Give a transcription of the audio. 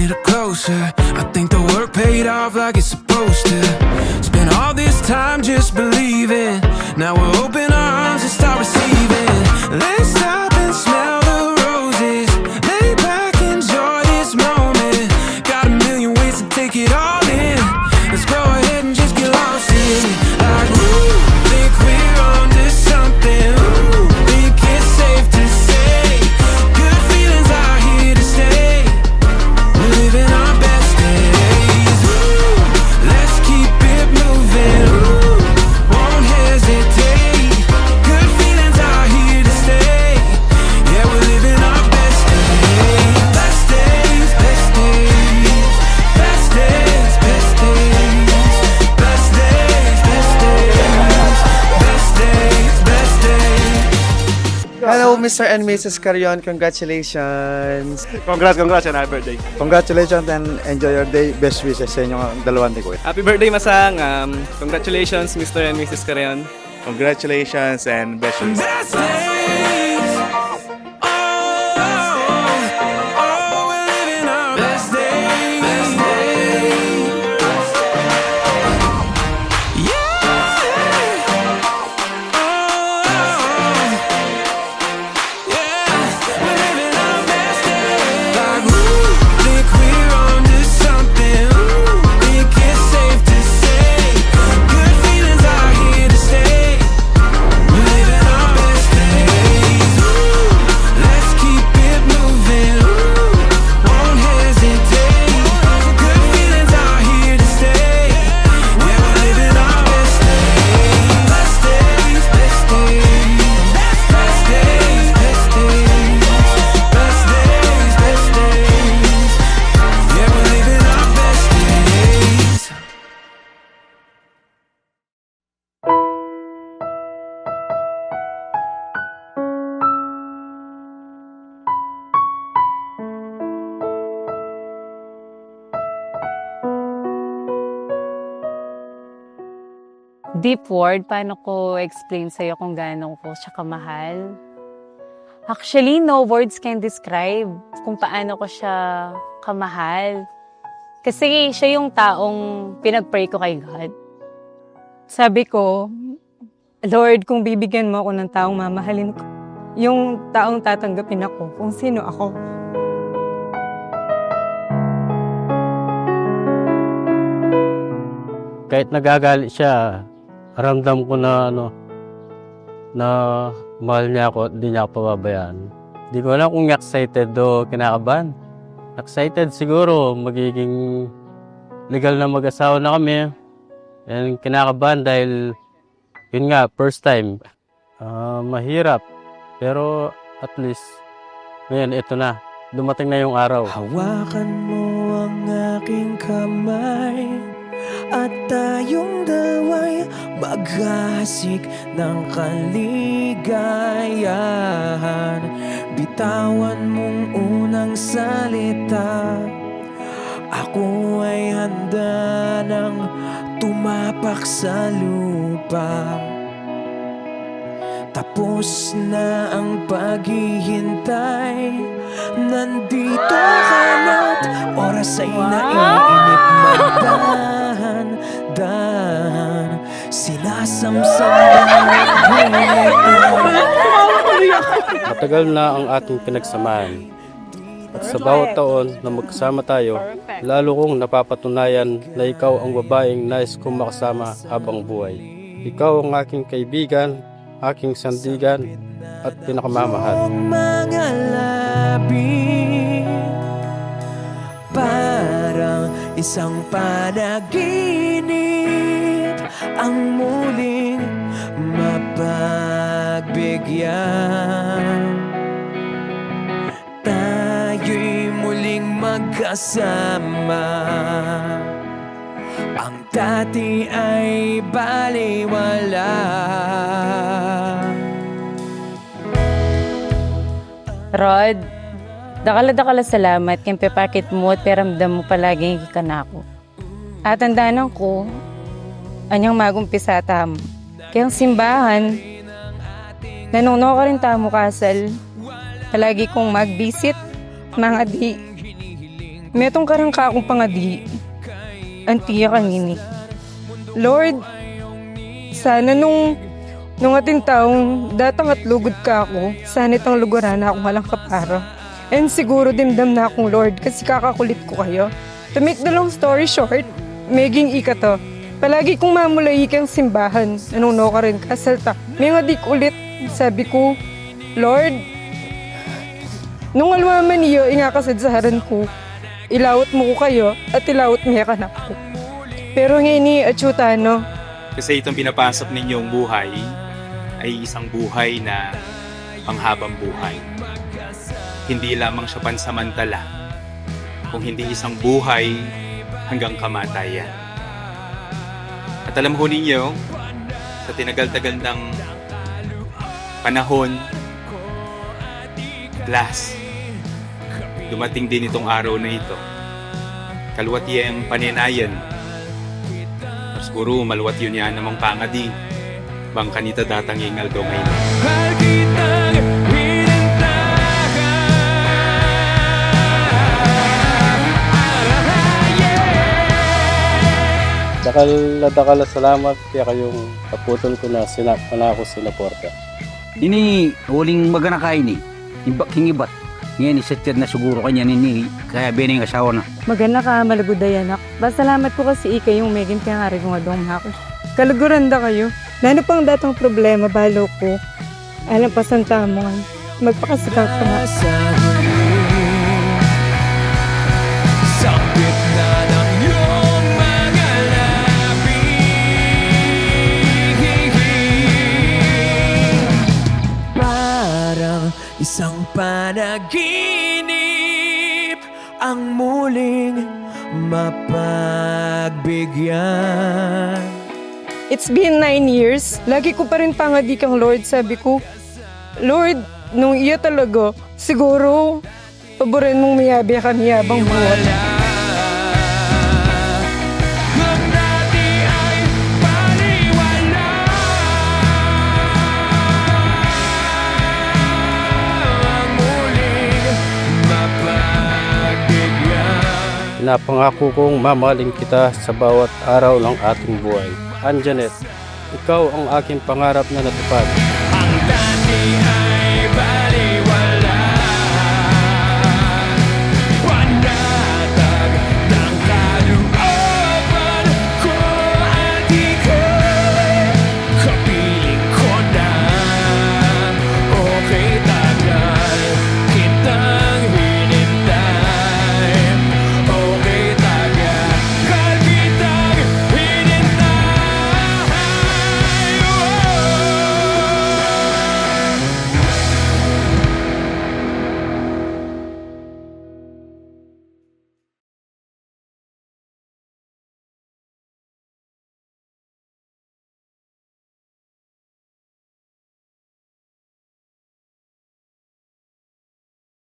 little closer. I think the work paid off like it's supposed to. Spent all this time just believing. Now we'll open our arms and start receiving. Let's stop and smell the roses. Lay back, enjoy this moment. Got a million ways to take it all in. Let's go ahead and just get lost in it. Like, ooh, think we're onto something. Ooh, think it's safe to say good feelings are here to stay. We're living our best days. Ooh, let's keep it moving. Ooh, won't hesitate. Good feelings are here to stay. Yeah, we're living our best days. Best days, best days. Best days, best days. Best days, best days. Best days, best days. Hello, Mr. and Mrs. Carion. Congratulations. Congrats and happy birthday. Congratulations and enjoy your day. Best wishes sa inyong dalawang ni Kuya. Happy birthday, Masang. Congratulations, Mr. and Mrs. Carion. Congratulations and best wishes. Best days. Oh, we're living our best days. Best days. Yeah. Yeah. We're living our best days. Like, ooh, think we're onto something. Ooh, think it's safe to say good feelings are here to stay. We're living our best days. Ooh, let's keep it moving. Ooh, won't hesitate. Good feelings are here to stay. Yeah, we're living our best days. Best days, best days. Best days, best days. Best days, best days. Yeah, we're living our best days. Deep word, paano ko explain sa'yo kung gaano ko siya kamahal? Actually, no words can describe kung paano ko siya kamahal. Kasi siya yung taong pinag-pray ko kay God. Sabi ko, Lord, kung bibigyan mo ako ng taong mamahalin ko, yung taong tatanggapin ako kung sino ako. Kahit nagagalit siya, ramdam ko na na mahal niya ako at hindi niya ako pababayaan. Hindi ko alam kung excited o kinakabahan. Excited siguro, magiging legal na mag-asawa na kami. And kinakabahan dahil, yun nga, first time. Mahirap, pero at least, ngayon, ito na. Dumating na yung araw. Hawakan mo ang aking kamay at tayong daway maghahasik ng kaligayahan. Bitawan mong unang salita, ako ay handa ng tumapak sa lupa. Tapos na ang paghihintay, nandito ka na't oras ay naiinip magdahan-dahan. Sinasamsam Matagal na ang ating pinagsamahan. At sa bawat taon na magkasama tayo, lalo kong napapatunayan na ikaw ang babaeng nais kong makasama habang buhay. Ikaw ang aking kaibigan, aking sandigan, at pinakamamahal. Mga labi, parang isang panaginip ang muling mapagbigyan. Tayo'y muling magkasama. Ang dati ay baliwala. Rod, dakala salamat kung pepakit mo at peramdam mo palaging ikanako. At tandaanan ko, anyang magumpisa tamo. Kayang simbahan, nanuno ka rin tamo kasal. Palagi kong mag-visit, mga di metong karangka akong pangadi, antiya kanini. Lord, sana nung ating taong datang at lugod ka ako, sana itang lugaran na akong walang kapara. And siguro dimdam na akong Lord kasi kakakulit ko kayo. To make the long story short, meging ika to. Palagi kong mamulay kang simbahan, nanuno ka rin kasalta. May nga dik ulit, sabi ko, Lord, nung alwaman niyo, ingakasadsaharan ko, ilawot mo ko kayo at ilawot mo ka na ko. Pero ngayon ni Achutano, Kasi itong pinapasok ninyong buhay ay isang buhay na panghabang buhay. Hindi lamang siya pansamantala, kung hindi isang buhay hanggang kamatayan. At alam ho ninyo, sa tinagal-tagal ng panahon, last, dumating din itong araw na ito. Kalwati ang panenayan. Siguro maluwat yun yan namang pangadi. Bang kanita datang ingal daw ngayon. Mahal kitang Dakal salamat kaya kayong kaputol ko na ako sinaporta. Ini huling magana kain ni. Ibak hingibat. Ngayon isetid na siguro kanya nini kaya bining asawa na. maganda ka, malaguday anak. Pasalamat ko kasi ika yung meging pinangari ko nga doong ako. Kaluguran da kayo. Lalo pang datang problema, balo ko. Alam pa santa mo nga. Magpakasikap ka na. Sakit na ng iyong mga labi. Parang isang panaginip ang muling mapagbigyan. It's been 9 years. Lagi ko pa rin pangadi kang Lord. Sabi ko, Lord, nung iya talaga, siguro, paborin mong miyabi kami yabang buwan. Ang dati ay baliwala. Ang muling mapagbigyan. Napangako kong mamahalin kita sa bawat araw ng ating buhay. Anjanet, ikaw ang aking pangarap na natupad. Ang dati ay